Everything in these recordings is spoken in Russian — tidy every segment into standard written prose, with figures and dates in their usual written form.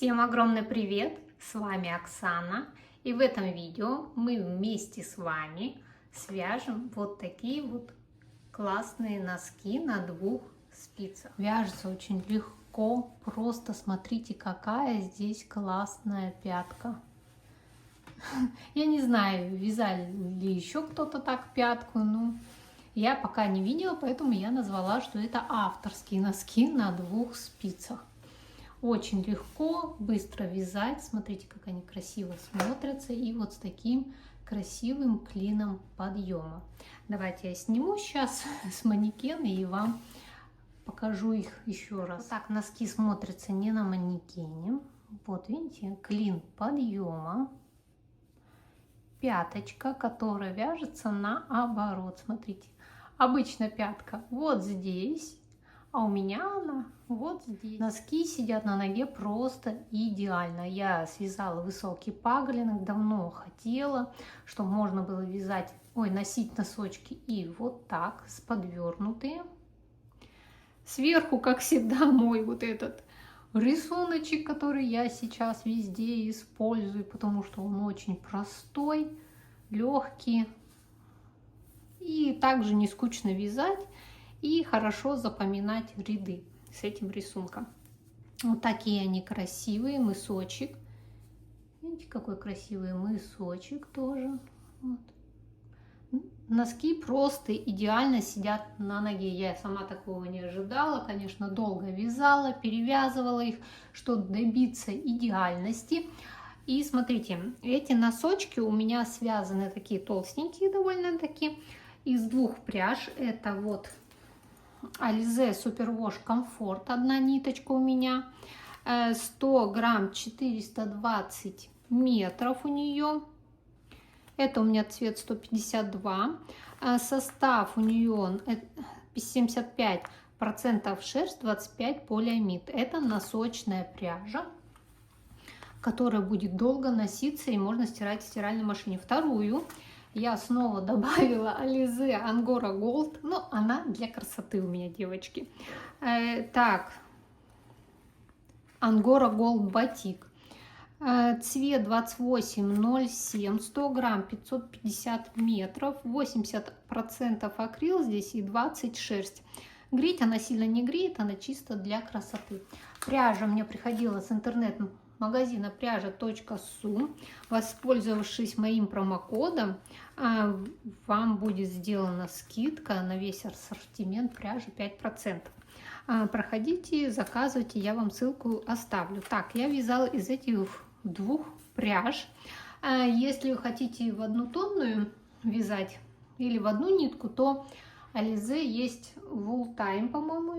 Всем огромный привет! С вами Оксана. И в этом видео мы вместе с вами свяжем вот такие вот классные носки на двух спицах. Вяжется очень легко, просто смотрите, какая здесь классная пятка. Я не знаю, вязали ли еще кто-то так пятку, но я пока не видела, поэтому я назвала, что это авторские носки на двух спицах. Очень легко, быстро вязать. Смотрите, как они красиво смотрятся. И вот с таким красивым клином подъема. Давайте я сниму сейчас с манекена и вам покажу их еще раз. Вот так носки смотрятся не на манекене. Вот видите, клин подъема. Пяточка, которая вяжется наоборот. Смотрите, обычно пятка вот здесь. А у меня она вот здесь. Носки сидят на ноге просто идеально. Я связала высокий паглинок, давно хотела, чтобы можно было вязать, носить носочки и вот так, с подвернутые. Сверху, как всегда, мой вот этот рисуночек, который я сейчас везде использую, потому что он очень простой, легкий и также не скучно вязать. И хорошо запоминать ряды с этим рисунком. Вот такие они красивые, мысочек. Видите, какой красивый мысочек тоже. Вот. Носки просто идеально сидят на ноге. Я сама такого не ожидала. Конечно, долго вязала, перевязывала их, чтобы добиться идеальности. И смотрите, эти носочки у меня связаны такие толстенькие довольно-таки. Из двух пряж. Это вот Alize Superwash Comfort, одна ниточка у меня, 100 грамм, 420 метров у нее. Это у меня цвет 152. Состав у нее 75% шерсть, 25% полиамид. Это носочная пряжа, которая будет долго носиться и можно стирать в стиральной машине. Вторую я снова добавила Alize Angora Gold, но она для красоты у меня, девочки. Так, Angora Gold Batik. Цвет 2807, 100 грамм, 550 метров, 80% акрил здесь и 20% шерсть. Греть она сильно не греет, она чисто для красоты. Пряжа мне приходила с интернет-магазина пряжа.су. Воспользовавшись моим промокодом, вам будет сделана скидка на весь ассортимент пряжи 5%. Проходите, заказывайте, я вам ссылку оставлю. Так, я вязала из этих двух пряж. Если вы хотите в однотонную вязать или в одну нитку, то Alize есть Wool Time, по-моему,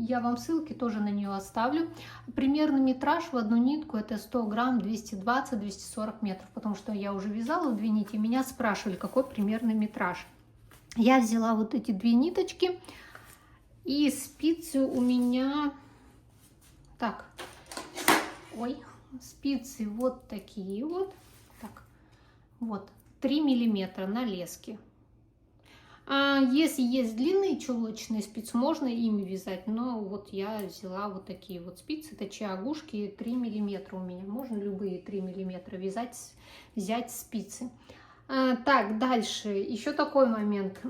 я вам ссылки тоже на нее оставлю. Примерный метраж в одну нитку это 100 грамм, 220-240 метров, потому что я уже вязала две нити, меня спрашивали, какой примерный метраж. Я взяла вот эти две ниточки, и спицы у меня, спицы вот такие вот, вот 3 миллиметра на леске. Если есть длинные чулочные спицы, можно ими вязать, но вот я взяла вот такие вот спицы, это чиагушки 3 миллиметра у меня, можно любые 3 миллиметра вязать, взять спицы. Так, дальше, еще такой момент.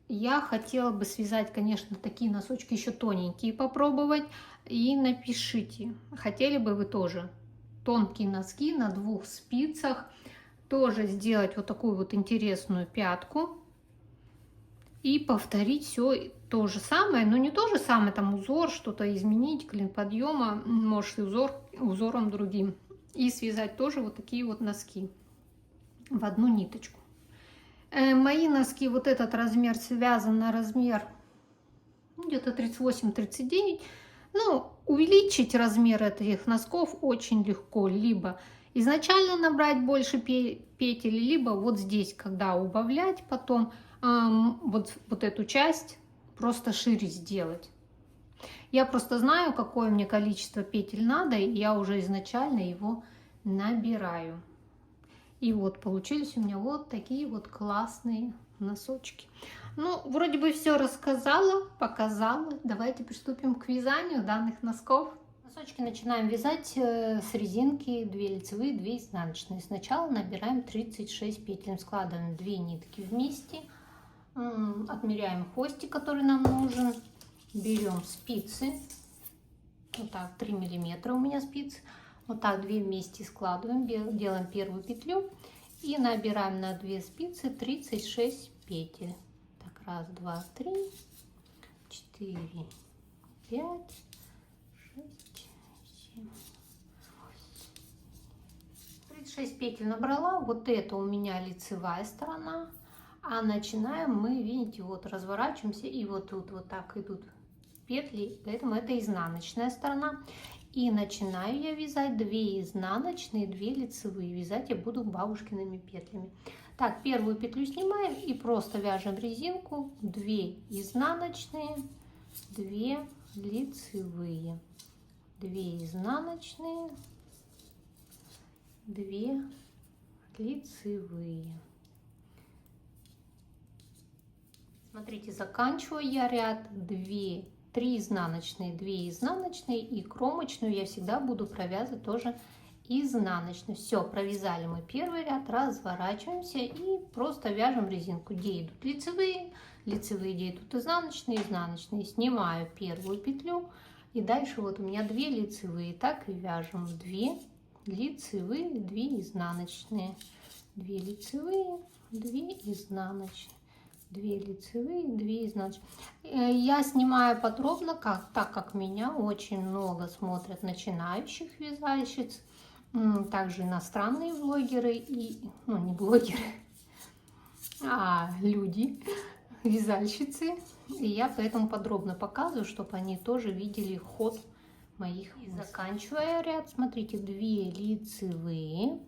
Я хотела бы связать, конечно, такие носочки еще тоненькие попробовать. И напишите, хотели бы вы тоже тонкие носки на двух спицах, тоже сделать вот такую вот интересную пятку. И повторить все то же самое, но не то же самое, там узор, что-то изменить, клин подъема, может и узором другим. И связать тоже вот такие вот носки в одну ниточку. Мои носки, вот этот размер связан на размер где-то 38-39. Ну, увеличить размер этих носков очень легко. Либо изначально набрать больше петель, либо вот здесь, когда убавлять потом, вот эту часть просто шире сделать. Я просто знаю, какое мне количество петель надо, и я уже изначально его набираю. И вот получились у меня вот такие вот классные носочки. Ну, вроде бы все рассказала, показала. Давайте приступим к вязанию данных носков. Носочки начинаем вязать с резинки 2 лицевые, 2 изнаночные. Сначала набираем 36 петель, складываем 2 нитки вместе, отмеряем хвостик, который нам нужен, берем спицы, вот так 3 миллиметра у меня спицы, вот так 2 вместе складываем, делаем первую петлю и набираем на 2 спицы 36 петель. Так, раз, два, три, 4, 5, 6, 7, 36 петель набрала. Вот это у меня лицевая сторона, а начинаем мы, видите, вот разворачиваемся, и вот тут вот так идут петли, поэтому это изнаночная сторона. И начинаю я вязать 2 изнаночные, 2 лицевые. Вязать я буду бабушкиными петлями. Так, первую петлю снимаем и просто вяжем резинку, 2 изнаночные, 2 лицевые, 2 изнаночные, 2 лицевые. Смотрите, заканчиваю я ряд 3 изнаночные, 2 изнаночные, и кромочную я всегда буду провязывать тоже изнаночную. Все, провязали мы первый ряд, разворачиваемся и просто вяжем резинку, где идут лицевые, лицевые, где идут изнаночные, изнаночные. Снимаю первую петлю, и дальше вот у меня 2 лицевые, так и вяжем 2 лицевые, 2 изнаночные, 2 лицевые, 2 изнаночные, 2 лицевые, 2 изнаночные. Я снимаю подробно, так как меня очень много смотрят начинающих вязальщиц, также иностранные блогеры и, ну, не блогеры, а люди, вязальщицы. И я поэтому подробно показываю, чтобы они тоже видели ход моих. И заканчивая ряд, смотрите, 2 лицевые.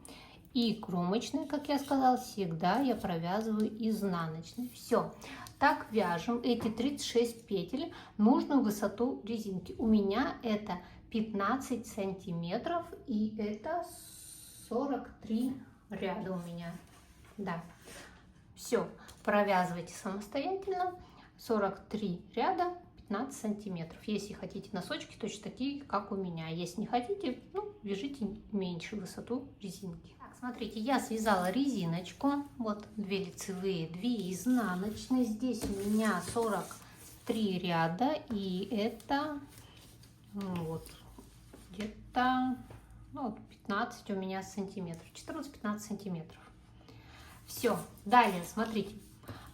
И кромочные, как я сказала, всегда я провязываю изнаночные. Все. Так вяжем эти 36 петель, нужную высоту резинки. У меня это 15 сантиметров, и это 43 ряда у меня. Да. Все. Провязывайте самостоятельно. 43 ряда, 15 сантиметров. Если хотите носочки, точно такие, как у меня. Если не хотите, ну, вяжите меньше высоту резинки. Так, смотрите, я связала резиночку. Вот 2 лицевые, 2 изнаночные. Здесь у меня 43 ряда, и это вот где-то, ну, 15 у меня сантиметров, 14-15 сантиметров. Все, далее, смотрите.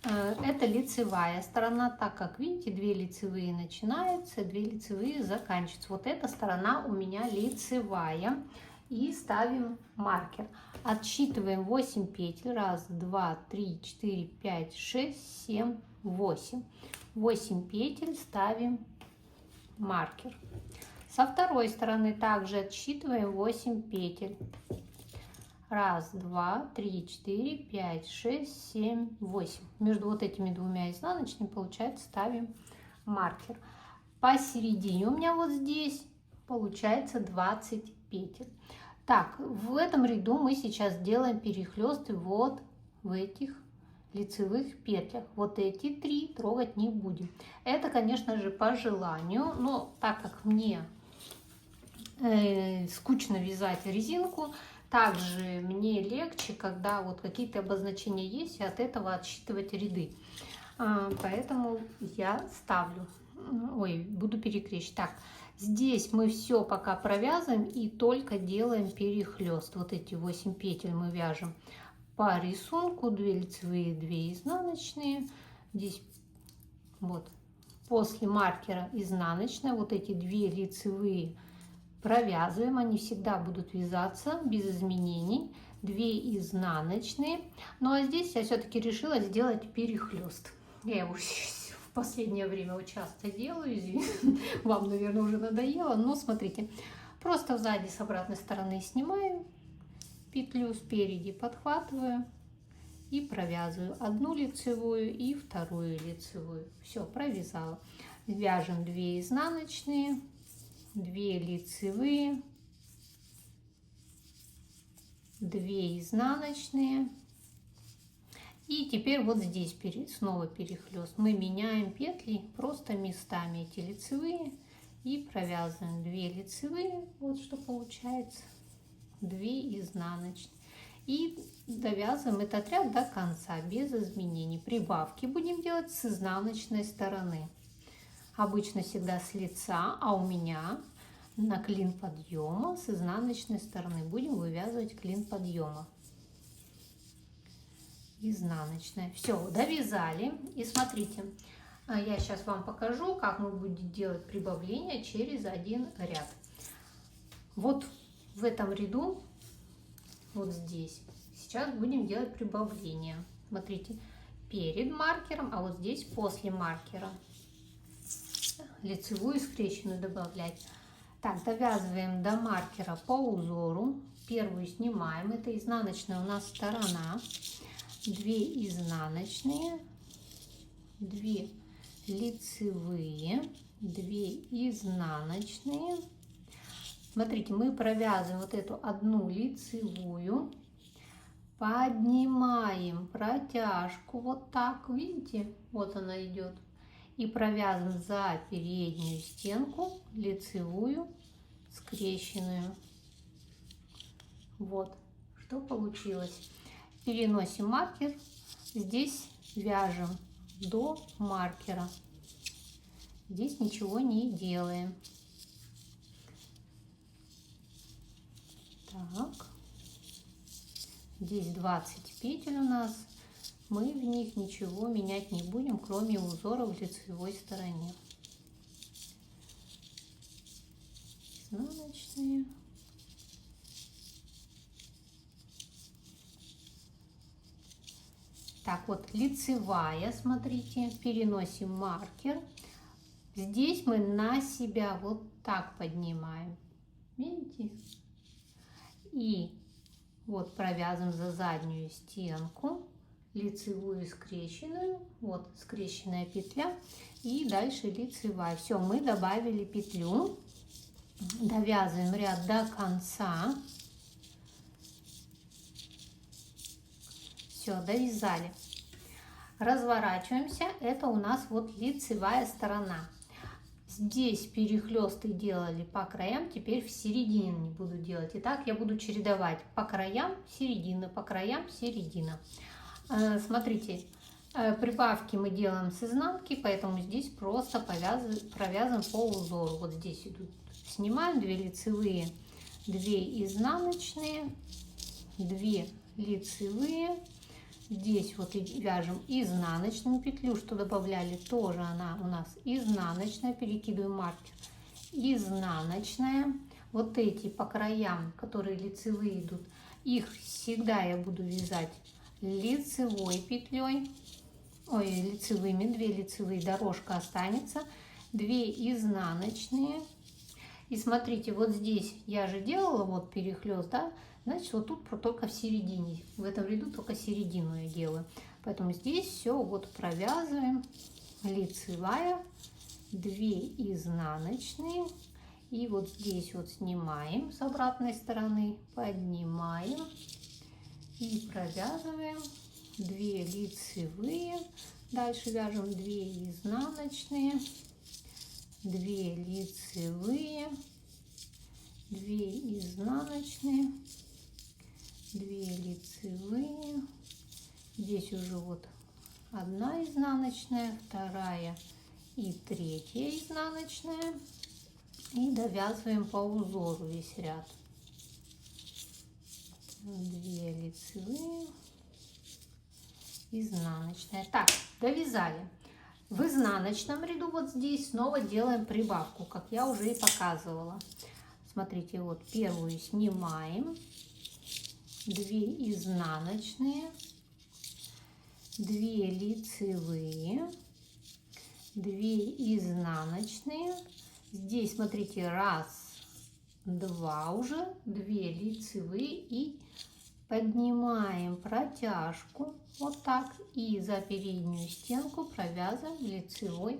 Это лицевая сторона, так как видите, 2 лицевые начинаются, 2 лицевые заканчиваются. Вот эта сторона у меня лицевая. И ставим маркер. Отсчитываем 8 петель. 1, 2, 3, 4, 5, 6, 7, 8. 8 петель, ставим маркер. Со второй стороны также отсчитываем 8 петель. 1, 2, 3, 4, 5, 6, 7, 8. Между вот этими двумя изнаночными, получается, ставим маркер. Посередине у меня вот здесь получается 20 петель. Так, в этом ряду мы сейчас делаем перехлесты вот в этих лицевых петлях. Вот эти 3 трогать не будем. Это, конечно же, по желанию, но так как мне скучно вязать резинку, также мне легче, когда вот какие-то обозначения есть, и от этого отсчитывать ряды. Поэтому я ставлю, буду перекрещивать. Так, здесь мы все пока провязываем и только делаем перехлест. Вот эти 8 петель мы вяжем по рисунку, 2 лицевые, 2 изнаночные. Здесь вот после маркера изнаночная, вот эти 2 лицевые провязываем, они всегда будут вязаться без изменений. 2 изнаночные. Ну а здесь я все-таки решила сделать перехлест. Я его в последнее время часто делаю, вам, наверное, уже надоело, но смотрите, просто сзади с обратной стороны снимаю петлю, спереди подхватываю и провязываю 1 лицевую и 2 лицевую. Все, провязала. Вяжем 2 изнаночные, 2 лицевые, 2 изнаночные. И теперь вот здесь снова перехлест. Мы меняем петли просто местами, эти лицевые И провязываем 2 лицевые, вот что получается, 2 изнаночные. И довязываем этот ряд до конца, без изменений. Прибавки будем делать с изнаночной стороны. Обычно всегда с лица, а у меня на клин подъема с изнаночной стороны. Будем вывязывать клин подъема. Изнаночная. Все, довязали. И смотрите, я сейчас вам покажу, как мы будем делать прибавление через один ряд. Вот в этом ряду, вот здесь, сейчас будем делать прибавление. Смотрите, перед маркером, а вот здесь после маркера. Лицевую скрещенную добавлять. Так, довязываем до маркера по узору. Первую снимаем, это изнаночная у нас сторона. 2 изнаночные, 2 лицевые, 2 изнаночные. Смотрите, мы провязываем вот эту одну лицевую, поднимаем протяжку вот так, видите, вот она идет, и провязываем за переднюю стенку лицевую скрещенную. Вот что получилось. Переносим маркер, здесь вяжем до маркера, здесь ничего не делаем. Так, здесь 20 петель у нас, мы в них ничего менять не будем, кроме узора в лицевой стороне. Изнаночные. Так, вот лицевая, смотрите, переносим маркер. Здесь мы на себя вот так поднимаем, видите? И вот провязываем за заднюю стенку лицевую скрещенную, вот скрещенная петля, и дальше лицевая. Все, мы добавили петлю, довязываем ряд до конца. Все, довязали. Разворачиваемся, это у нас вот лицевая сторона. Здесь перехлесты делали по краям, теперь в середине не буду делать. Итак, я буду чередовать по краям середина, по краям середина. Смотрите, прибавки мы делаем с изнанки, поэтому здесь просто провязываем по узору. Вот здесь идут, снимаем 2 лицевые, 2 изнаночные, 2 лицевые. Здесь вот вяжем изнаночную петлю, что добавляли, тоже она у нас изнаночная, перекидываем маркер, изнаночная. Вот эти по краям, которые лицевые идут, их всегда я буду вязать лицевой петлей, ой, лицевыми, 2 лицевые, дорожка останется, 2 изнаночные. И смотрите, вот здесь я же делала вот перехлест, да, значит, вот тут только в середине, в этом ряду только середину я делаю. Поэтому здесь все вот провязываем, лицевая, 2 изнаночные, и вот здесь вот снимаем с обратной стороны, поднимаем и провязываем 2 лицевые, дальше вяжем 2 изнаночные, 2 лицевые, 2 изнаночные, 2 лицевые, здесь уже вот 1 изнаночная, 2 и 3 изнаночная, и довязываем по узору весь ряд. 2 лицевые, изнаночная. Так, довязали. В изнаночном ряду вот здесь снова делаем прибавку, как я уже и показывала. Смотрите, вот первую снимаем, 2 изнаночные, 2 лицевые, 2 изнаночные. Здесь, смотрите, 1, 2 уже, 2 лицевые, и поднимаем протяжку вот так, и за переднюю стенку провязываем лицевой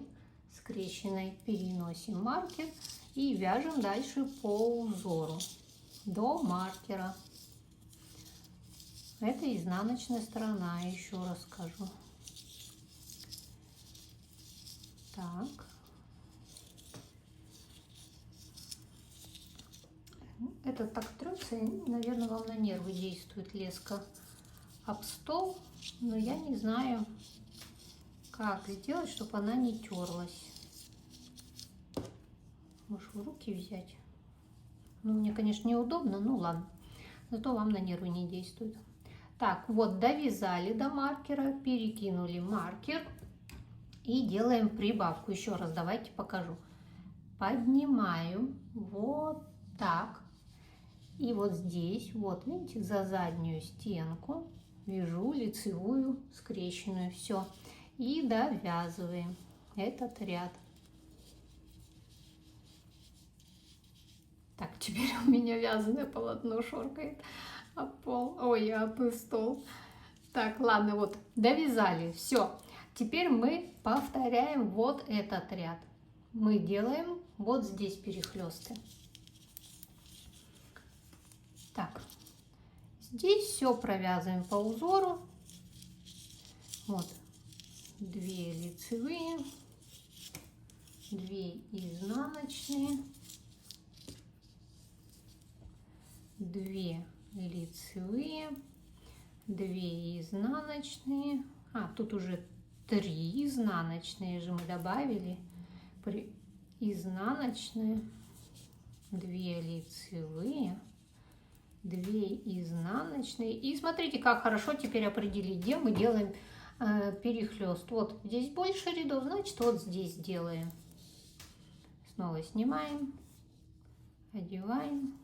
скрещенной, переносим маркер и вяжем дальше по узору до маркера. Это изнаночная сторона, еще раз скажу. Так, Это так трется, наверное, вам на нервы действует леска об стол, но я не знаю, как сделать, чтобы она не терлась. Может, в руки взять? Ну, мне, конечно, неудобно, ну ладно. Зато вам на нервы не действует. Так, вот довязали до маркера, перекинули маркер и делаем прибавку. Еще раз давайте покажу. Поднимаю вот так. И вот здесь, вот видите, за заднюю стенку вяжу лицевую скрещенную. Все. И довязываем этот ряд. Так, теперь у меня вязаное полотно шоркает об пол, ой, об стол. Так, ладно, вот, довязали, все. Теперь мы повторяем вот этот ряд. Мы делаем вот здесь перехлесты. Так, здесь все провязываем по узору. Вот, 2 лицевые, 2 изнаночные, 2 лицевые, 2 изнаночные, тут уже 3 изнаночные же мы добавили, изнаночные, 2 лицевые, 2 изнаночные. И смотрите, как хорошо теперь определить, где мы делаем перехлест. Вот здесь больше рядов, значит вот здесь делаем. Снова снимаем, одеваем,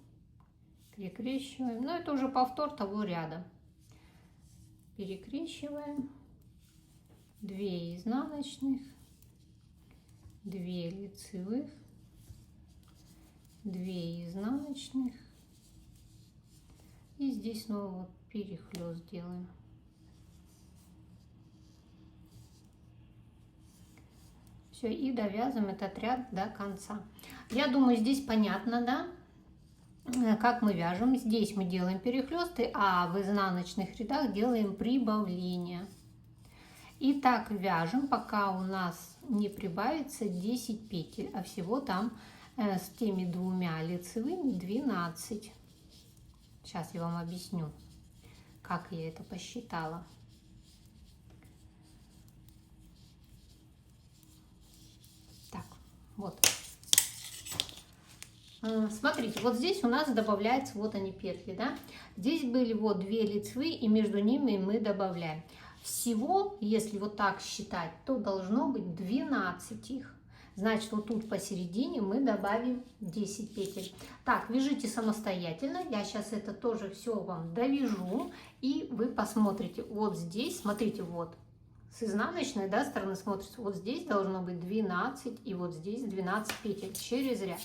перекрещиваем. Но это уже повтор того ряда. Перекрещиваем, 2 изнаночных, 2 лицевых, 2 изнаночных. И здесь снова вот перехлест делаем. Все, и довязываем этот ряд до конца. Я думаю, здесь понятно, да, как мы вяжем. Здесь мы делаем перехлесты, а в изнаночных рядах делаем прибавление. И так вяжем, пока у нас не прибавится 10 петель, а всего там с теми 2 лицевыми 12. Сейчас я вам объясню, как я это посчитала. Так, вот. Смотрите, вот здесь у нас добавляются, вот они петли, да. Здесь были вот 2 лицевые, и между ними мы добавляем. Всего, если вот так считать, то должно быть 12 их. Значит, вот тут посередине мы добавим 10 петель. Так, вяжите самостоятельно. Я сейчас это тоже все вам довяжу. И вы посмотрите. Вот здесь, смотрите, вот. С изнаночной, да, стороны смотрится. Вот здесь должно быть 12. И вот здесь 12 петель через ряд.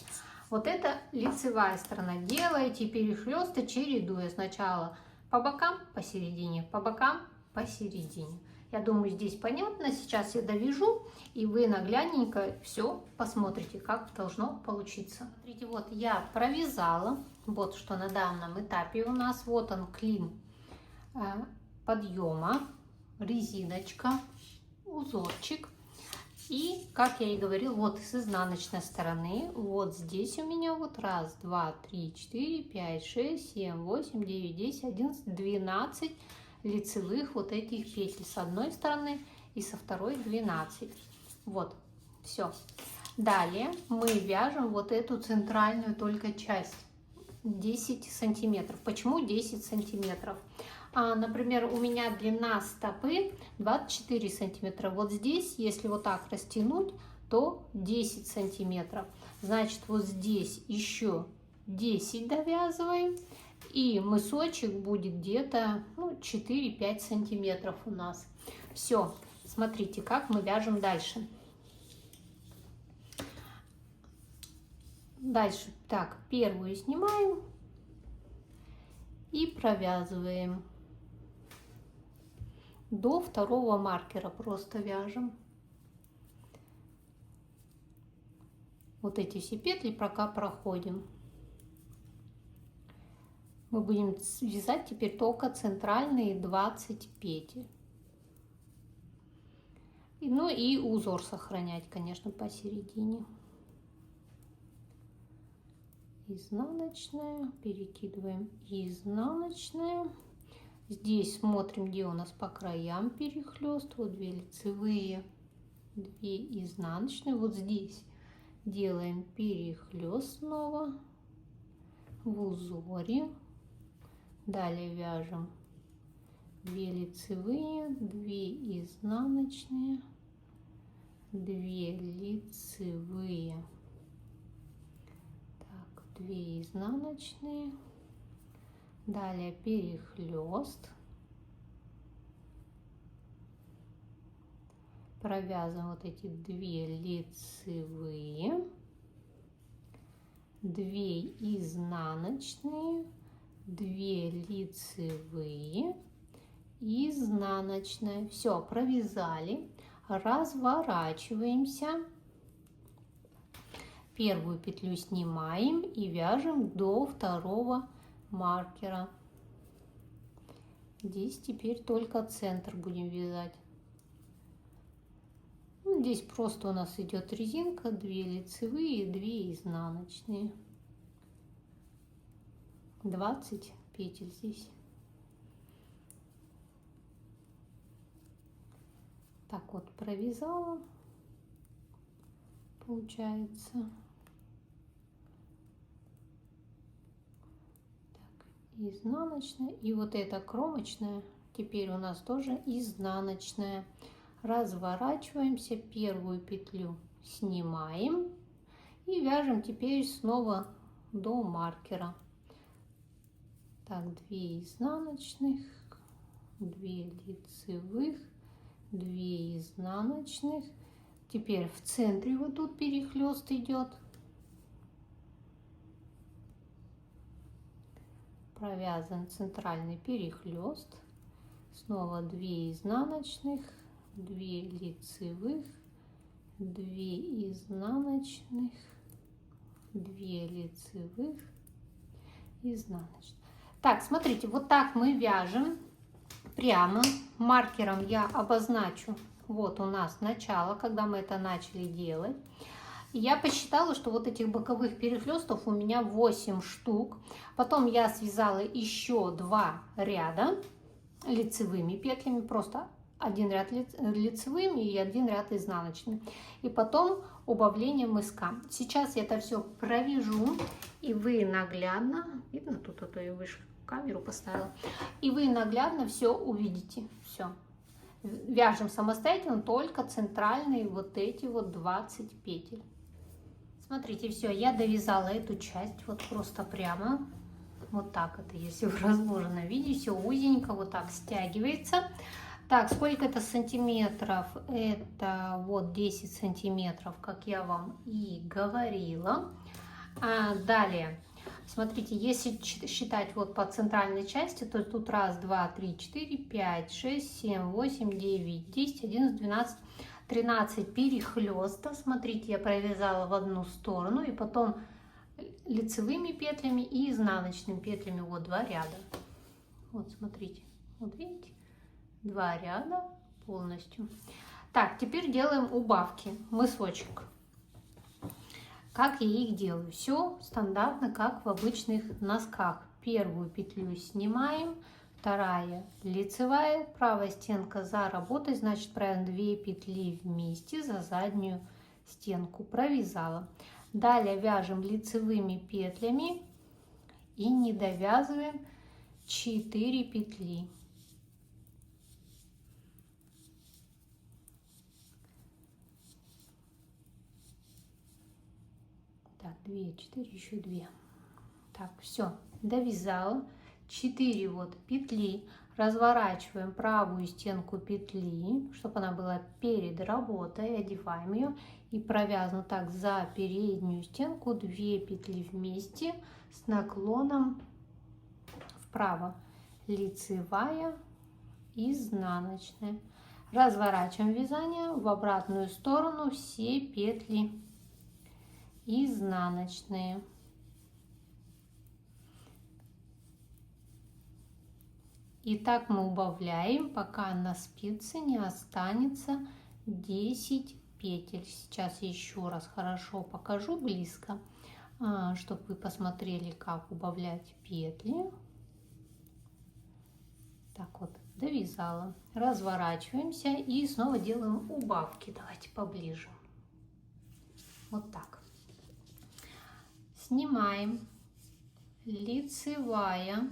Вот это лицевая сторона. Делайте перехлесты, чередуя сначала по бокам, посередине, по бокам, посередине. Я думаю, здесь понятно. Сейчас я довяжу, и вы наглядненько все посмотрите, как должно получиться. Смотрите, вот я провязала. Вот что на данном этапе у нас. Вот он клин подъема, резиночка, узорчик. И, как я и говорила, вот с изнаночной стороны, вот здесь у меня вот 1, 2, 3, 4, 5, 6, 7, 8, 9, 10, 11, 12 лицевых вот этих петель с одной стороны и со второй 12. Вот, все. Далее мы вяжем вот эту центральную только часть 10 сантиметров. Почему 10 сантиметров? Например, у меня длина стопы 24 сантиметра. Вот здесь, если вот так растянуть, то 10 сантиметров. Значит, вот здесь еще 10 довязываем. И мысочек будет где-то 4-5 сантиметров у нас. Все, смотрите, как мы вяжем дальше. Дальше, так, первую снимаем и провязываем. До второго маркера просто вяжем. Вот эти все петли пока проходим. Мы будем вязать теперь только центральные 20 петель. Ну и узор сохранять, конечно, посередине. изнаночная, перекидываем изнаночная. Здесь смотрим, где у нас по краям перехлест. Вот 2 лицевые, 2 изнаночные. Вот здесь делаем перехлест снова в узоре. Далее вяжем 2 лицевые, 2 изнаночные, 2 лицевые, так, 2 изнаночные. Далее перехлест. Провязываем вот эти 2 лицевые, 2 изнаночные, 2 лицевые, изнаночная. Все, провязали. Разворачиваемся. Первую петлю снимаем и вяжем до второго маркера. Здесь теперь только центр будем вязать. Здесь просто у нас идет резинка, 2 лицевые, 2 изнаночные. 20 петель здесь. Так вот провязала, получается. Изнаночная, и вот эта кромочная теперь у нас тоже изнаночная. Разворачиваемся, первую петлю снимаем и вяжем теперь снова до маркера. Так, 2 изнаночных, 2 лицевых, 2 изнаночных. Теперь в центре вот тут перехлест идет. Провязан центральный перехлест, снова 2 изнаночных, 2 лицевых, 2 изнаночных, 2 лицевых, изнаночных. Так, смотрите, вот так мы вяжем прямо. Маркером я обозначу, вот у нас начало, когда мы это начали делать. Я посчитала, что вот этих боковых перехлестов у меня 8 штук. Потом я связала еще 2 ряда лицевыми петлями, просто один ряд лицевыми и один ряд изнаночными. И потом убавление мыска. Сейчас я это все провяжу, и вы наглядно, видно, тут а то я выше камеру поставила, и вы наглядно все увидите. Все. Вяжем самостоятельно только центральные вот эти вот 20 петель. Смотрите, все, я довязала эту часть вот просто прямо. Вот так это, если в разложенном виде, все узенько вот так стягивается. Так, сколько это сантиметров? Это вот 10 сантиметров, как я вам и говорила. Далее, смотрите, если считать вот по центральной части, то тут 1, 2, 3, 4, 5, 6, 7, 8, 9, 10, 11, 12, 13 перехлеста. Смотрите, я провязала в одну сторону и потом лицевыми петлями и изнаночными петлями вот 2 ряда. Вот смотрите, вот видите, 2 ряда полностью. Так, теперь делаем убавки, мысочек. Как я их делаю? Все стандартно, как в обычных носках. Первую петлю снимаем, вторая лицевая, правая стенка за работой, значит провязываем 2 петли вместе за заднюю стенку, провязала. Далее вяжем лицевыми петлями и не довязываем 4 петли. Так, 2, 4, еще 2. Так, все, довязала. 4 вот петли. Разворачиваем правую стенку петли, чтобы она была перед работой. Одеваем ее и провязываем так за переднюю стенку 2 петли вместе с наклоном вправо. Лицевая, изнаночная. Разворачиваем вязание в обратную сторону, все петли изнаночные. И так мы убавляем, пока на спице не останется 10 петель. Сейчас еще раз хорошо покажу близко. чтобы вы посмотрели, как убавлять петли. Так вот, довязала. Разворачиваемся и снова делаем убавки. Давайте поближе. Вот так. Снимаем. Лицевая.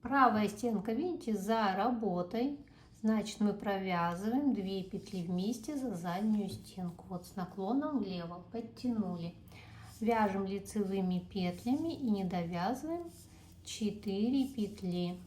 Правая стенка, видите, за работой. Значит, мы провязываем 2 петли вместе за заднюю стенку. Вот с наклоном влево подтянули. Вяжем лицевыми петлями и не довязываем 4 петли.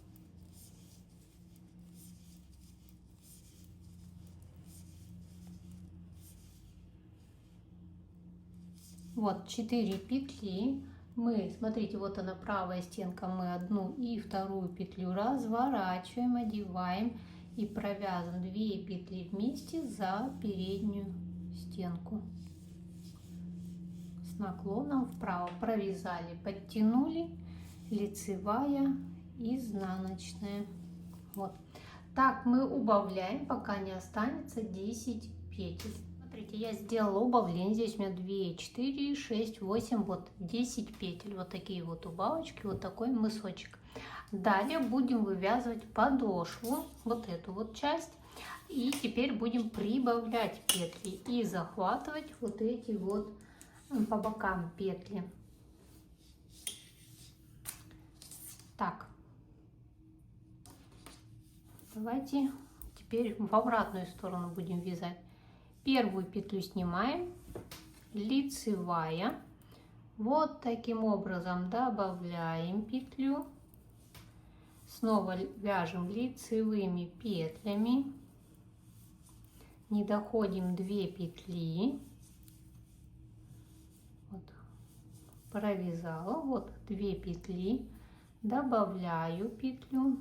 Вот 4 петли. Мы, смотрите, вот она правая стенка, мы одну и вторую петлю разворачиваем, одеваем и провязываем 2 петли вместе за переднюю стенку. С наклоном вправо провязали, подтянули, лицевая, изнаночная. Вот. Так мы убавляем, пока не останется 10 петель. Смотрите, я сделала убавление. Здесь у меня 2, 4, 6, 8, вот 10 петель. Вот такие вот убавочки, вот такой мысочек. Далее будем вывязывать подошву, вот эту вот часть. И теперь будем прибавлять петли и захватывать вот эти вот по бокам петли. Так, давайте теперь в обратную сторону будем вязать. Первую петлю снимаем, лицевая, вот таким образом добавляем петлю, снова вяжем лицевыми петлями, не доходим 2 петли, вот, провязала, вот 2 петли, добавляю петлю,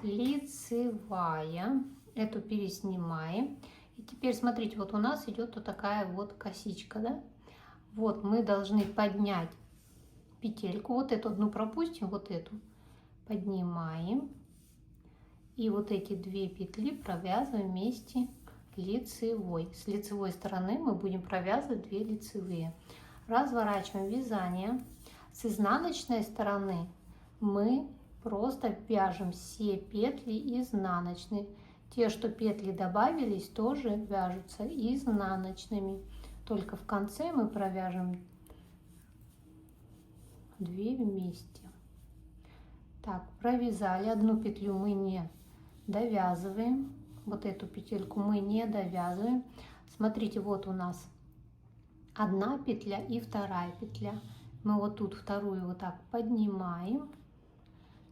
лицевая, эту переснимаем. И теперь смотрите, вот у нас идет вот такая вот косичка, да? Вот мы должны поднять петельку, вот эту одну пропустим, вот эту поднимаем. И вот эти 2 петли провязываем вместе лицевой. С лицевой стороны мы будем провязывать 2 лицевые. Разворачиваем вязание. С изнаночной стороны мы просто вяжем все петли изнаночные. Те, что петли добавились, тоже вяжутся изнаночными. Только в конце мы провяжем 2 вместе. Так, провязали. Одну петлю мы не довязываем. Вот эту петельку мы не довязываем. Смотрите, вот у нас одна петля и вторая петля. Мы вот тут вторую вот так поднимаем.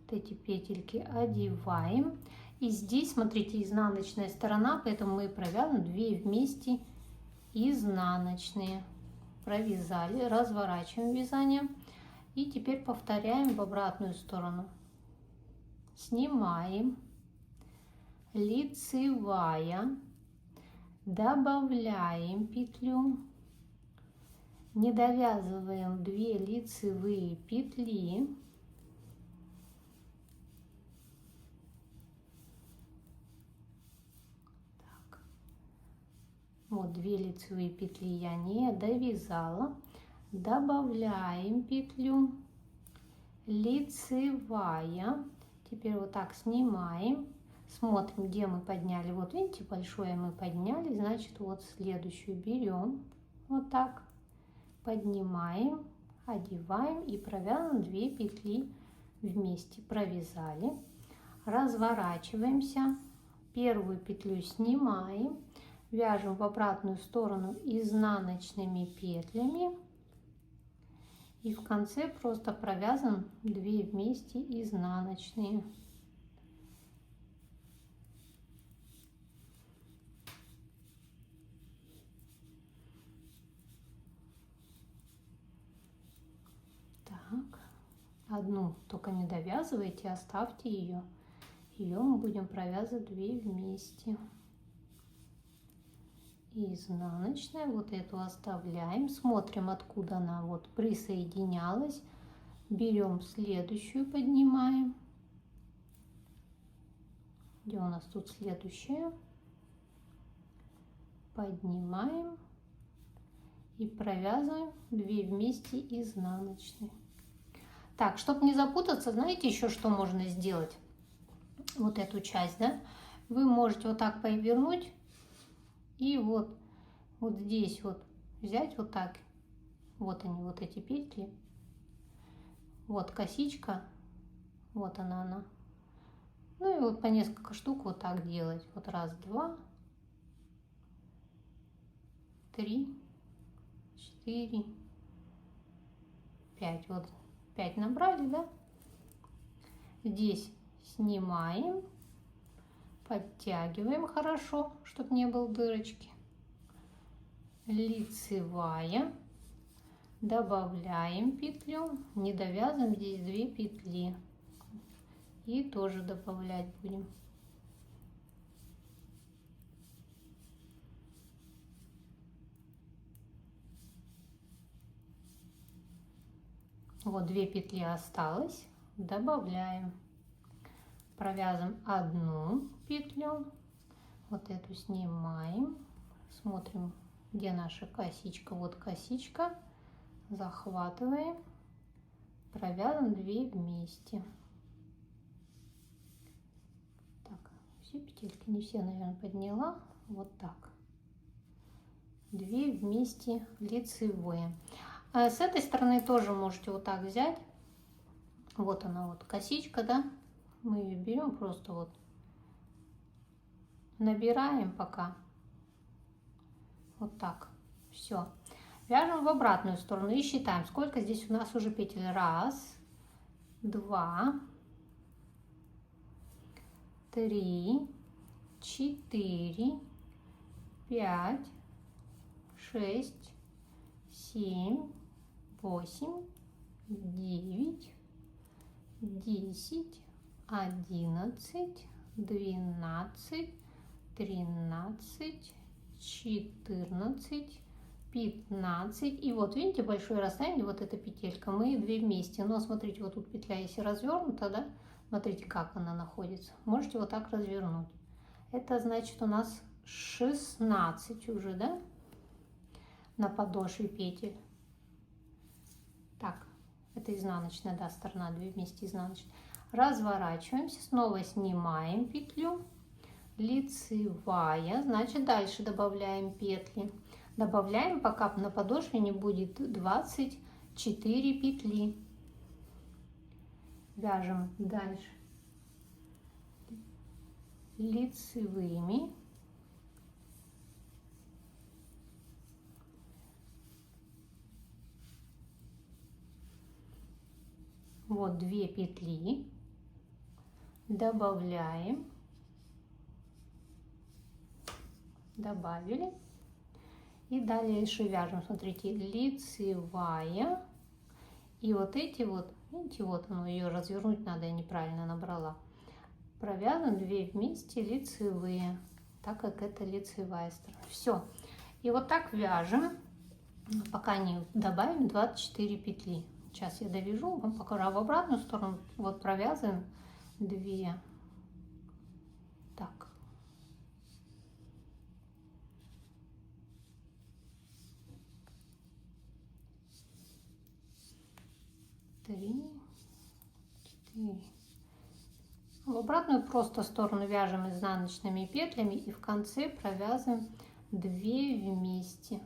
Вот эти петельки одеваем. И здесь, смотрите, изнаночная сторона, поэтому мы провязываем 2 вместе изнаночные. Провязали, разворачиваем вязание. И теперь повторяем в обратную сторону. Снимаем, лицевая, добавляем петлю, не довязываем 2 лицевые петли. Вот 2 лицевые петли я не довязала. Добавляем петлю, лицевая. Теперь вот так снимаем. Смотрим, где мы подняли. Вот видите, большое мы подняли. Значит, вот следующую берем. Вот так. Поднимаем, одеваем и провязываем 2 петли вместе. Провязали. Разворачиваемся. Первую петлю снимаем. Вяжем в обратную сторону изнаночными петлями. И в конце просто провязываем 2 вместе изнаночные. Так, одну только не довязывайте, оставьте ее. Ее мы будем провязывать 2 вместе. Изнаночная, вот эту оставляем, смотрим, откуда она вот присоединялась, берем следующую, поднимаем, где у нас тут следующая, поднимаем и провязываем 2 вместе изнаночные. Так, чтобы не запутаться, знаете еще что можно сделать? Вот эту часть, да, вы можете вот так повернуть и вот здесь вот взять вот так. Вот они, вот эти петли. Вот косичка, вот она. Ну и вот по несколько штук вот так делать. Вот раз, два, 3, 4, 5. Вот 5 набрали, да? Здесь снимаем, подтягиваем хорошо, чтобы не было дырочки. Лицевая. Добавляем петлю, не довязываем, здесь 2 петли. И тоже добавлять будем. Вот 2 петли осталось, добавляем. Провязываем 1 петлю, вот эту снимаем, смотрим, где наша косичка. Вот косичка, захватываем, провязываем 2 вместе. Так, все петельки, не все, наверное, подняла. Вот так. 2 вместе лицевые. А с этой стороны тоже можете вот так взять. Вот она, вот косичка, да? Мы ее берем, просто вот набираем пока. Вот так. Все. Вяжем в обратную сторону и считаем, сколько здесь у нас уже петель. 1, 2, 3, 4, 5, 6, 7, 8, 9, 10, 11, 12, 13, 14, 15. И вот видите большое расстояние, вот эта петелька, мы 2 вместе. Но смотрите, вот тут петля если развернута, да, смотрите, как она находится. Можете вот так развернуть. Это значит у нас 16 уже, да, на подошве петель. Так, это изнаночная, да, сторона, 2 вместе изнаночная. Разворачиваемся, снова снимаем петлю, лицевая, значит дальше добавляем петли. Добавляем, пока на подошве не будет 24 петли. Вяжем дальше лицевыми. Вот 2 петли. Добавляем. Добавили. И далее еще вяжем, смотрите, лицевая. И вот эти вот, видите, вот оно, ее развернуть надо, я неправильно набрала. Провязываем 2 вместе лицевые, так как это лицевая сторона. Все. И вот так вяжем, пока не добавим 24 петли. Сейчас я довяжу, вам покажу. В обратную сторону вот провязываем 2. Так. 3, 4. В обратную просто сторону вяжем изнаночными петлями и в конце провязываем 2 вместе.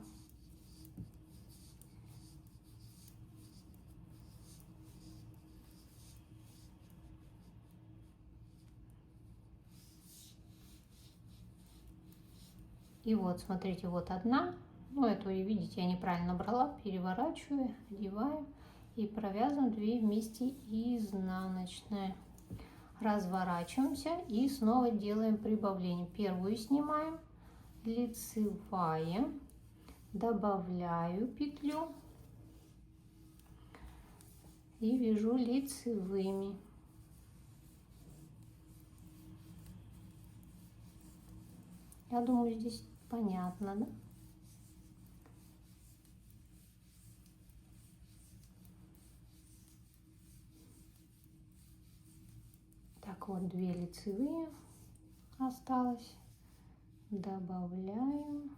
И вот, смотрите, вот одна. Ну, эту, и видите, я неправильно брала. Переворачиваю, одеваем и провязываем 2 вместе изнаночная. Разворачиваемся и снова делаем прибавление. Первую снимаем, лицевая, добавляю петлю и вяжу лицевыми. Я думаю, здесь понятно, да? Так, вот 2 лицевые осталось. Добавляем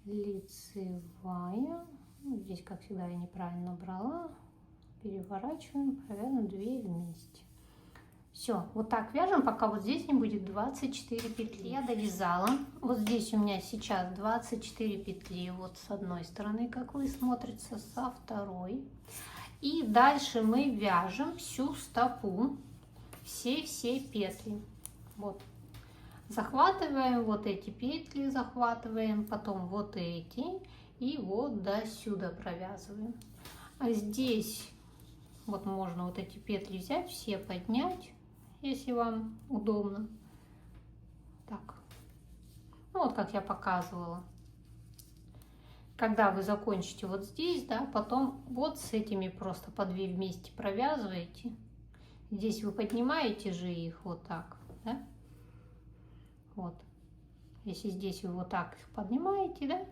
лицевая. Здесь, как всегда, я неправильно брала. Переворачиваем, провязываем 2 вместе. Все, вот так вяжем, пока вот здесь не будет 24 петли. Я довязала. Вот здесь у меня сейчас 24 петли. Вот с одной стороны, как вы смотрится, со второй. И дальше мы вяжем всю стопу, все петли. Вот. Захватываем вот эти петли, захватываем, потом вот эти. И вот до сюда провязываем. А здесь вот можно вот эти петли взять, все поднять, если вам удобно. Так. Ну, вот как я показывала. Когда вы закончите вот здесь, да, потом вот с этими просто по 2 вместе провязываете. Здесь вы поднимаете же их вот так, да? Вот. Если здесь вы вот так их поднимаете, да?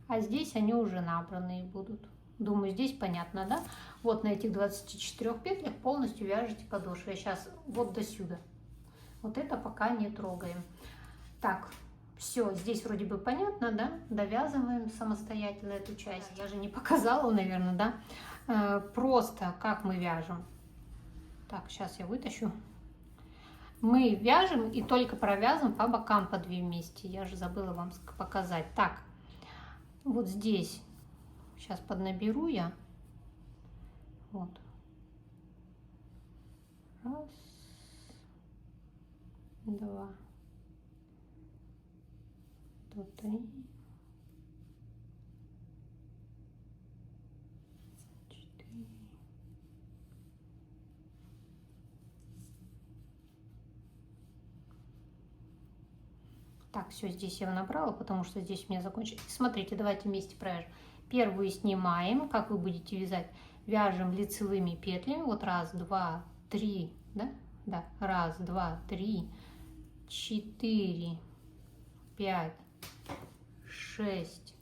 А здесь они уже набранные будут. Думаю, здесь понятно, да? Вот на этих 24 петлях полностью вяжете подошву. Я сейчас вот до сюда. Вот это пока не трогаем. Так, все, здесь вроде бы понятно, да? Довязываем самостоятельно эту часть. Я же не показала, наверное, да? Просто как мы вяжем. Так, сейчас я вытащу. Мы вяжем и только провязываем по бокам по 2 вместе. Я же забыла вам показать. Так, вот здесь. Сейчас поднаберу я. Вот. Раз. 2. 3. 4. Так, все, здесь я набрала, потому что здесь у меня закончилось. Смотрите, давайте вместе провяжем. Первую снимаем, как вы будете вязать, вяжем лицевыми петлями. Вот 1, 2, 3, да? Да, 1, 2, 3, 4, 5, 6,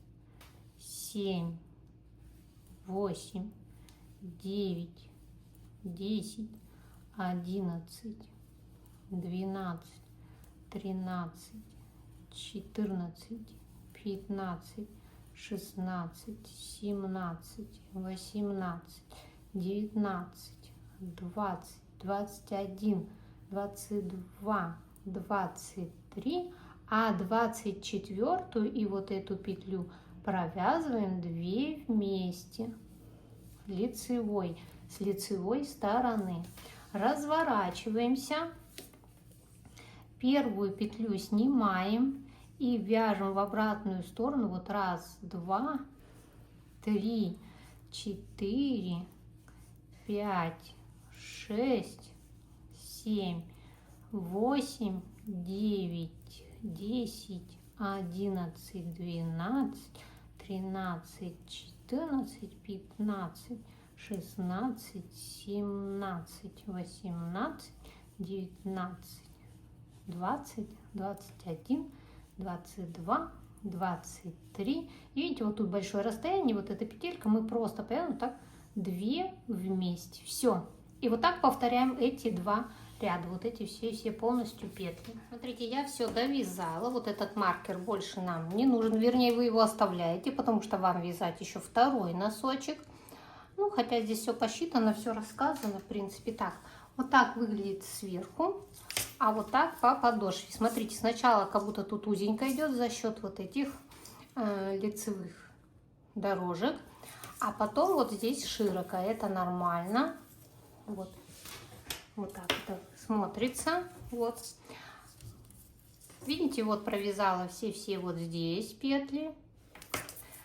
7, 8, 9, 10, 11, 12, 13, 14, 15, 16, 17, 18, 19, 20, 21, 22, 23, а 24 и вот эту петлю провязываем 2 вместе лицевой, с лицевой стороны. Разворачиваемся, первую петлю снимаем и вяжем в обратную сторону. Вот 1, 2, 3, 4, 5, 6, 7, 8, 9, 10, 11, 12, 13, 14, 15, 16, 17, 18, 19, 20, 21, 22, 23. Видите, вот тут большое расстояние, вот эта петелька, мы просто провязываем так 2 вместе. Все. И вот так повторяем эти 2 ряда, вот эти все полностью петли. Смотрите, я все довязала. Вот этот маркер больше нам не нужен, вернее, вы его оставляете, потому что вам вязать еще второй носочек. Ну, хотя здесь все посчитано, все рассказано, в принципе, так. Вот так выглядит сверху, а вот так по подошве. Смотрите, сначала как будто тут узенько идет за счет вот этих лицевых дорожек, а потом вот здесь широко. Это нормально. Вот, вот так это смотрится. Вот. Видите, вот провязала все вот здесь петли.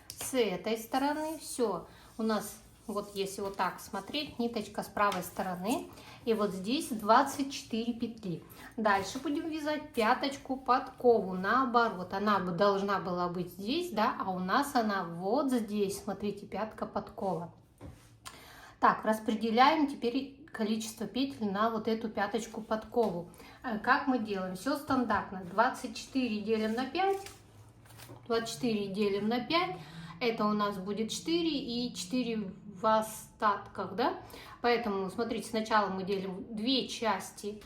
С этой стороны все. У нас, вот если вот так смотреть, ниточка с правой стороны. И вот здесь 24 петли. Дальше будем вязать пяточку подкову наоборот. Она должна была быть здесь, да, а у нас она вот здесь. Смотрите, пятка подкова. Так, распределяем теперь количество петель на вот эту пяточку подкову. Как мы делаем? Все стандартно. 24 делим на 5. 24 делим на 5. Это у нас будет 4 и 4 в остатках, да? Поэтому, смотрите, сначала мы делим 2 части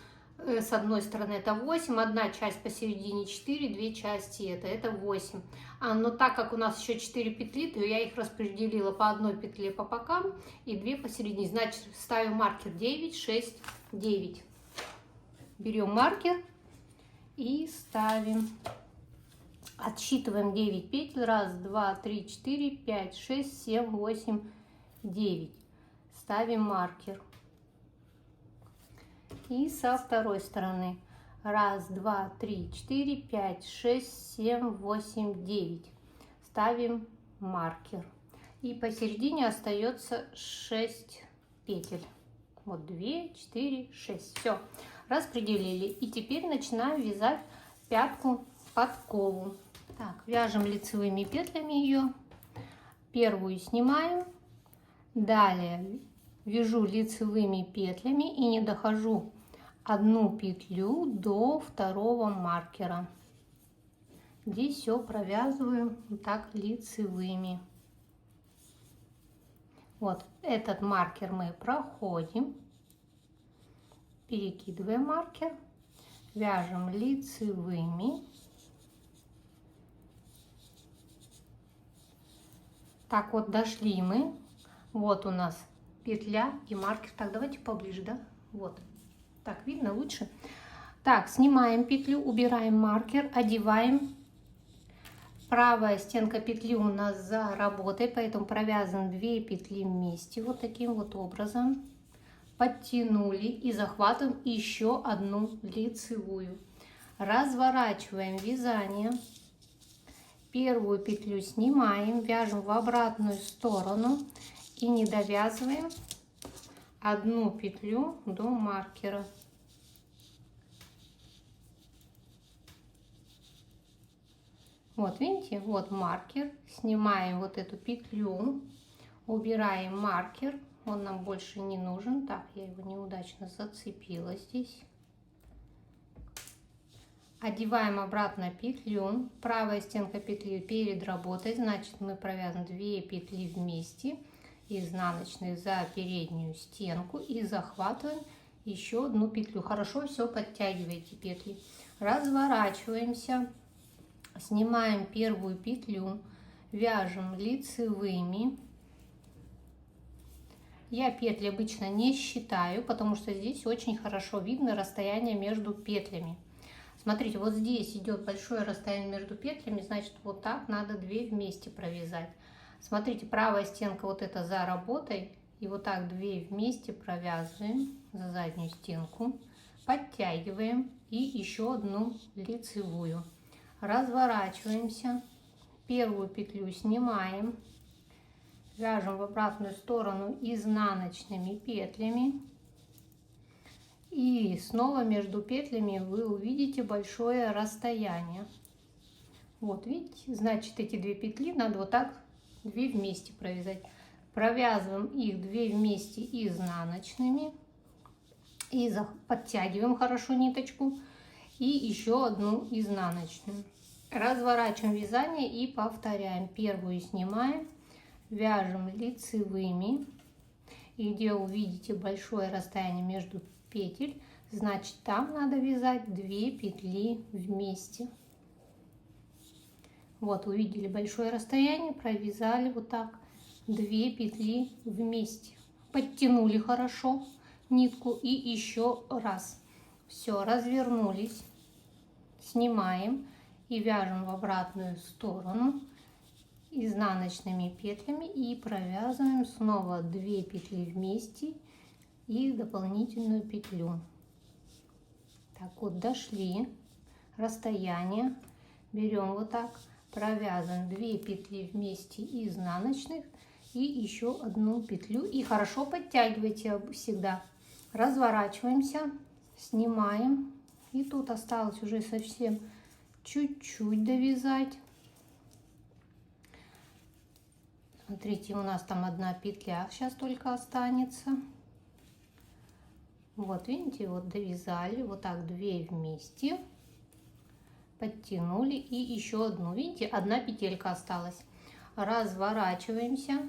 с одной стороны это 8, одна часть посередине 4, две части это 8. Но так как у нас еще 4 петли, то я их распределила по одной петле по бокам и 2 посередине. Значит, ставим маркер 9, 6, 9. Берем маркер и ставим. Отсчитываем 9 петель. 1, 2, 3, 4, 5, 6, 7, 8, 9. Ставим маркер. И со второй стороны. 1, 2, 3, 4, 5, 6, 7, 8, 9. Ставим маркер. И посередине остается 6 петель. Вот 2, 4, 6. Все. Распределили. И теперь начинаем вязать пятку подкову. Так, вяжем лицевыми петлями ее. Первую снимаем. Далее вяжу лицевыми петлями и не дохожу одну петлю до второго маркера. Здесь все провязываем вот так лицевыми. Вот этот маркер мы проходим, перекидываем маркер, вяжем лицевыми. Так вот дошли мы. Вот у нас петля и маркер. Так, давайте поближе, да? Вот. Так, видно лучше? Так, снимаем петлю, убираем маркер, одеваем. Правая стенка петли у нас за работой, поэтому провязан 2 петли вместе. Вот таким вот образом. Подтянули и захватываем еще одну лицевую. Разворачиваем вязание. Первую петлю снимаем, вяжем в обратную сторону и не довязываем одну петлю до маркера. Вот видите, вот маркер, снимаем вот эту петлю, убираем маркер, он нам больше не нужен. Так, я его неудачно зацепила здесь. Одеваем обратно петлю, правая стенка петли перед работой, значит мы провязываем 2 петли вместе, изнаночные за переднюю стенку и захватываем еще одну петлю. Хорошо все подтягиваете петли. Разворачиваемся, снимаем первую петлю, вяжем лицевыми. Я петли обычно не считаю, потому что здесь очень хорошо видно расстояние между петлями. Смотрите, вот здесь идет большое расстояние между петлями, значит вот так надо 2 вместе провязать. Смотрите, правая стенка вот эта за работой, и вот так 2 вместе провязываем за заднюю стенку, подтягиваем и еще одну лицевую. Разворачиваемся, первую петлю снимаем, вяжем в обратную сторону изнаночными петлями. И снова между петлями вы увидите большое расстояние. Вот видите, значит эти 2 петли надо вот так 2 вместе провязать. Провязываем их 2 вместе изнаночными. И подтягиваем хорошо ниточку. И еще одну изнаночную. Разворачиваем вязание и повторяем. Первую снимаем, вяжем лицевыми. И где увидите большое расстояние между петель, значит там надо вязать 2 петли вместе. Вот увидели большое расстояние, провязали вот так 2 петли вместе, подтянули хорошо нитку и еще раз. Все, развернулись, снимаем и вяжем в обратную сторону изнаночными петлями и провязываем снова 2 петли вместе и дополнительную петлю. Так вот дошли, расстояние, берем вот так, провязываем 2 петли вместе изнаночных и еще одну петлю и хорошо подтягивайте всегда. Разворачиваемся, снимаем, и тут осталось уже совсем чуть-чуть довязать. Смотрите, у нас там одна петля сейчас только останется. Вот видите, вот довязали вот так 2 вместе, подтянули и еще одну. Видите, одна петелька осталась. Разворачиваемся,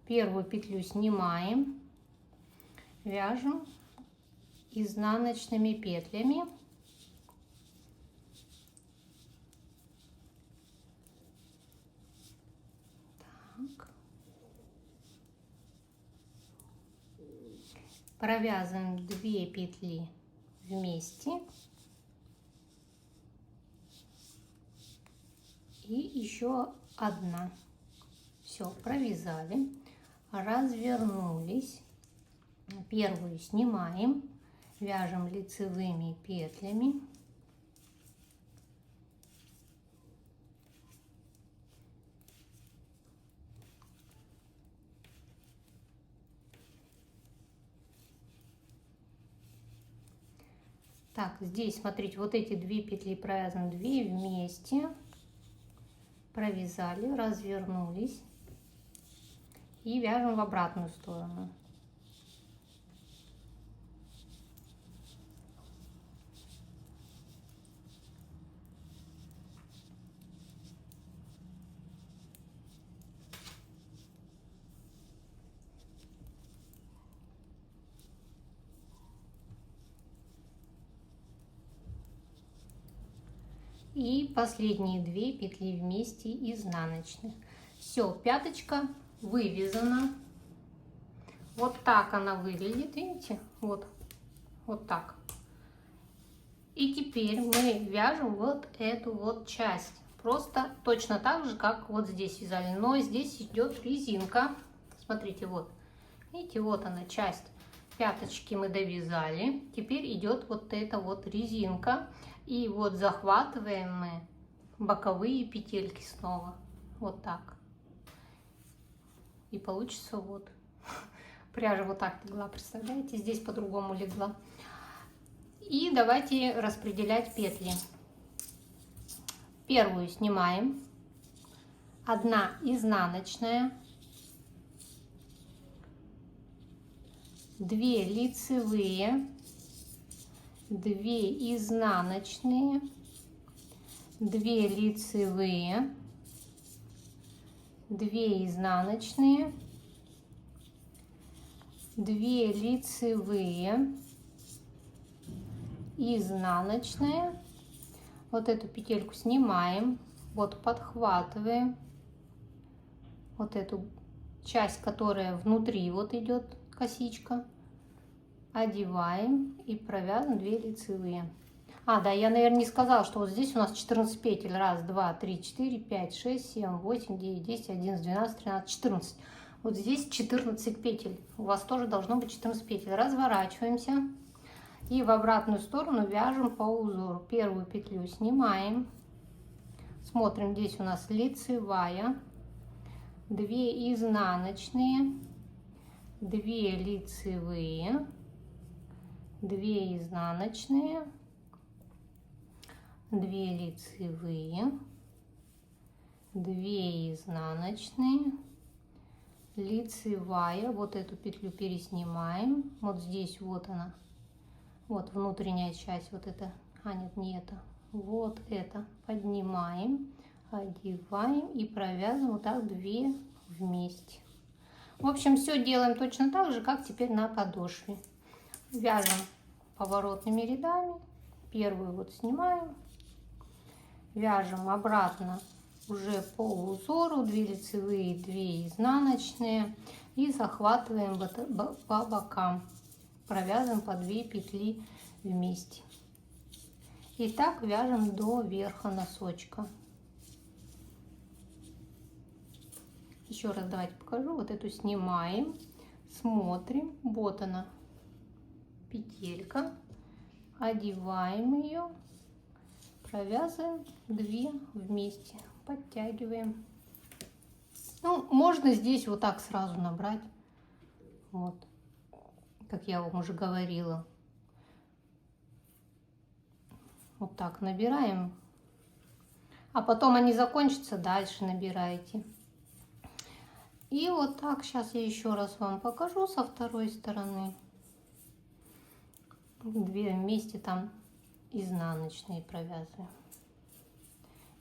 первую петлю снимаем, вяжем изнаночными петлями. Так. Провязываем 2 петли вместе и еще одна. Все, провязали, развернулись. Первую снимаем, вяжем лицевыми петлями. Так, здесь, смотрите, вот эти 2 петли провязаны 2 вместе, провязали, развернулись и вяжем в обратную сторону. И последние 2 петли вместе изнаночных. Все, пяточка вывязана. Вот так она выглядит, видите? Вот так. И теперь мы вяжем вот эту вот часть. Просто точно так же, как вот здесь вязали. Но здесь идет резинка. Смотрите, вот. Видите, вот она часть. Пяточки мы довязали. Теперь идет вот эта вот резинка. И вот захватываем мы боковые петельки снова. Вот так. И получится вот. Пряжа вот так легла, представляете? Здесь по-другому легла. И давайте распределять петли. Первую снимаем. 1 изнаночная. 2 лицевые. 2 изнаночные, 2 лицевые, 2 изнаночные, 2 лицевые, изнаночная. Вот эту петельку снимаем, вот подхватываем вот эту часть, которая внутри вот идет косичка. Одеваем и провязываем 2 лицевые. Да, я, наверное, не сказала, что вот здесь у нас 14 петель. 1, 2, 3, 4, 5, 6, 7, 8, 9, 10, 11, 12, 13, 14. Вот здесь 14 петель. У вас тоже должно быть 14 петель. Разворачиваемся и в обратную сторону вяжем по узору. Первую петлю снимаем. Смотрим, здесь у нас лицевая. 2 изнаночные. 2 лицевые. 2 изнаночные, 2 лицевые, 2 изнаночные, лицевая. Вот эту петлю переснимаем. Вот здесь вот она, вот внутренняя часть, вот это, нет, не это, вот это. Поднимаем, одеваем и провязываем вот так 2 вместе. В общем, все делаем точно так же, как теперь на подошве. Вяжем поворотными рядами. Первую вот снимаем, вяжем обратно уже по узору, 2 лицевые, 2 изнаночные, и захватываем по бокам, провязываем по 2 петли вместе. И так вяжем до верха носочка. Еще раз давайте покажу. Вот эту снимаем, смотрим, вот она петелька, одеваем ее, провязываем 2 вместе, подтягиваем. Ну, можно здесь вот так сразу набрать, вот, как я вам уже говорила. Вот так набираем, а потом они закончатся, дальше набираете. И вот так, сейчас я еще раз вам покажу со второй стороны. 2 вместе там изнаночные провязываем.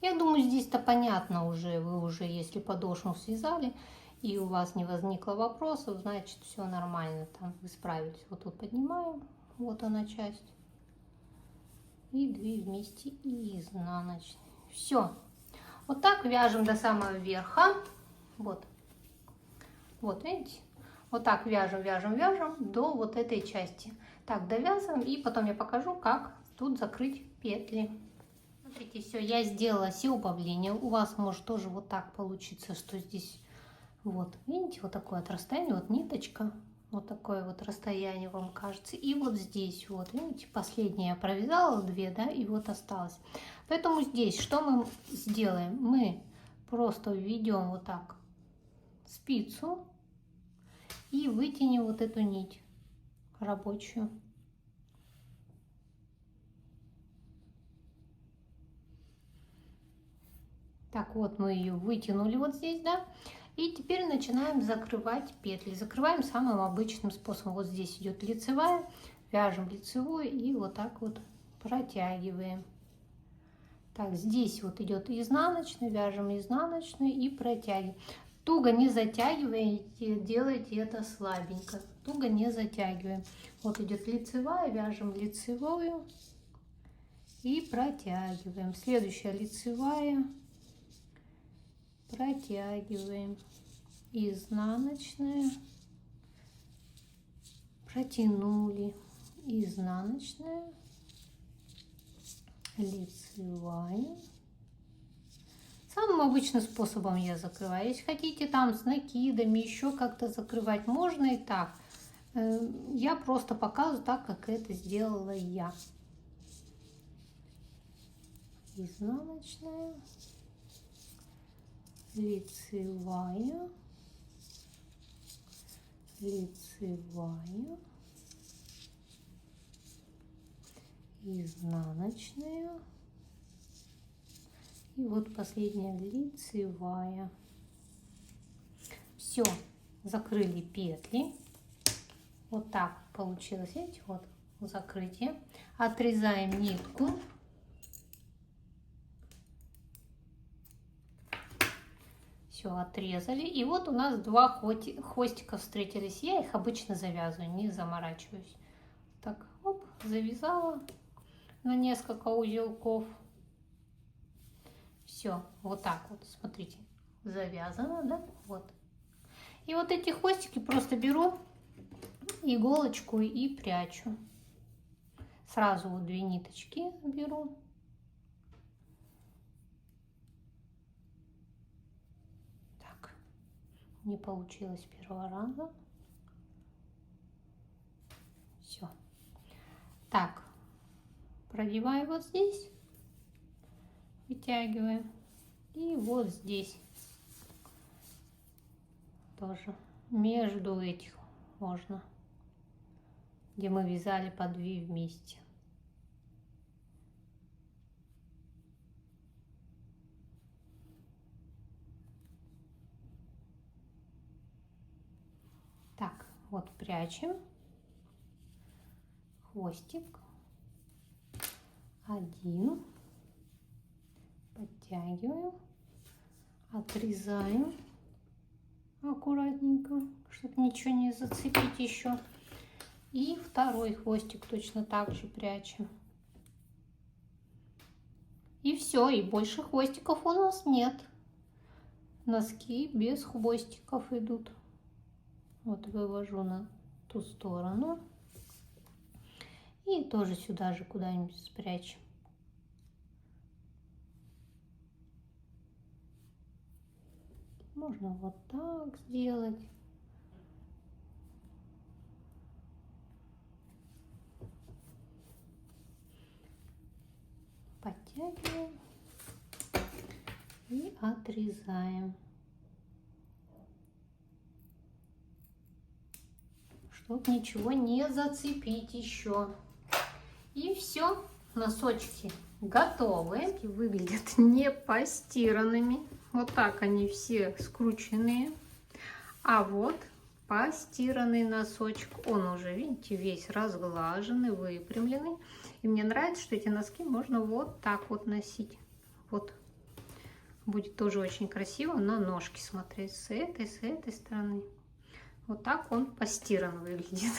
Я думаю, здесь-то понятно уже. Вы уже, если подошву связали и у вас не возникло вопросов, значит все нормально, там вы справились. Вот тут поднимаем, вот она часть. И 2 вместе и изнаночные. Все. Вот так вяжем до самого верха. Вот. Вот, видите? Вот так вяжем, вяжем, вяжем до вот этой части. Так, довязываем, и потом я покажу, как тут закрыть петли. Смотрите, все, я сделала все убавления. У вас может тоже вот так получиться, что здесь вот, видите, вот такое вот расстояние, вот ниточка, вот такое вот расстояние вам кажется. И вот здесь вот, видите, последнее я провязала 2, да, и вот осталось. Поэтому здесь что мы сделаем? Мы просто введем вот так спицу и вытянем вот эту нить рабочую. Так, вот мы ее вытянули вот здесь, да, и теперь начинаем закрывать петли. Закрываем самым обычным способом. Вот здесь идет лицевая, вяжем лицевую и вот так вот протягиваем. Так, здесь вот идет изнаночная, вяжем изнаночную и протягиваем. Туго не затягивайте, делайте это слабенько. Туго не затягиваем. Вот идет лицевая, вяжем лицевую и протягиваем. Следующая лицевая, протягиваем, изнаночная, протянули, изнаночная, лицевая. Самым обычным способом я закрываю. Если хотите там с накидами еще как-то закрывать, можно и так. Я просто показываю так, как это сделала я. Изнаночная, лицевая, лицевая, изнаночная. И вот последняя лицевая. Все, закрыли петли. Вот так получилось, видите, вот закрытие. Отрезаем нитку. Все, отрезали. И вот у нас 2 хвостика встретились. Я их обычно завязываю, не заморачиваюсь. Так, оп, завязала на несколько узелков. Все, вот так вот, смотрите, завязано, да, вот. И вот эти хвостики просто беру иголочку и прячу. Сразу вот 2 ниточки беру. Так, не получилось с первого раза. Все. Так, продеваю вот здесь. Вытягиваем. И вот здесь тоже между этих можно, где мы вязали по 2 вместе. Так, вот прячем хвостик. 1. Подтягиваем, отрезаем аккуратненько, чтобы ничего не зацепить еще. И 2 хвостик точно так же прячем. И все, и больше хвостиков у нас нет. Носки без хвостиков идут. Вот вывожу на ту сторону. И тоже сюда же куда-нибудь спрячем. Можно вот так сделать. Подтягиваем и отрезаем, чтобы ничего не зацепить еще. И все, носочки готовы. Выглядят не постиранными. Вот так они все скрученные. А вот постиранный носочек. Он уже, видите, весь разглаженный, выпрямленный. И мне нравится, что эти носки можно вот так вот носить. Вот. Будет тоже очень красиво на ножки смотреть с этой стороны. Вот так он постиран выглядит.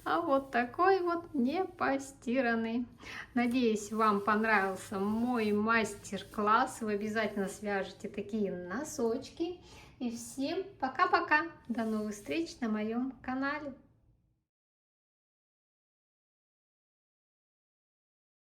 А вот такой вот не постиранный. Надеюсь, вам понравился мой мастер-класс. Вы обязательно свяжете такие носочки. И всем пока-пока. До новых встреч на моем канале.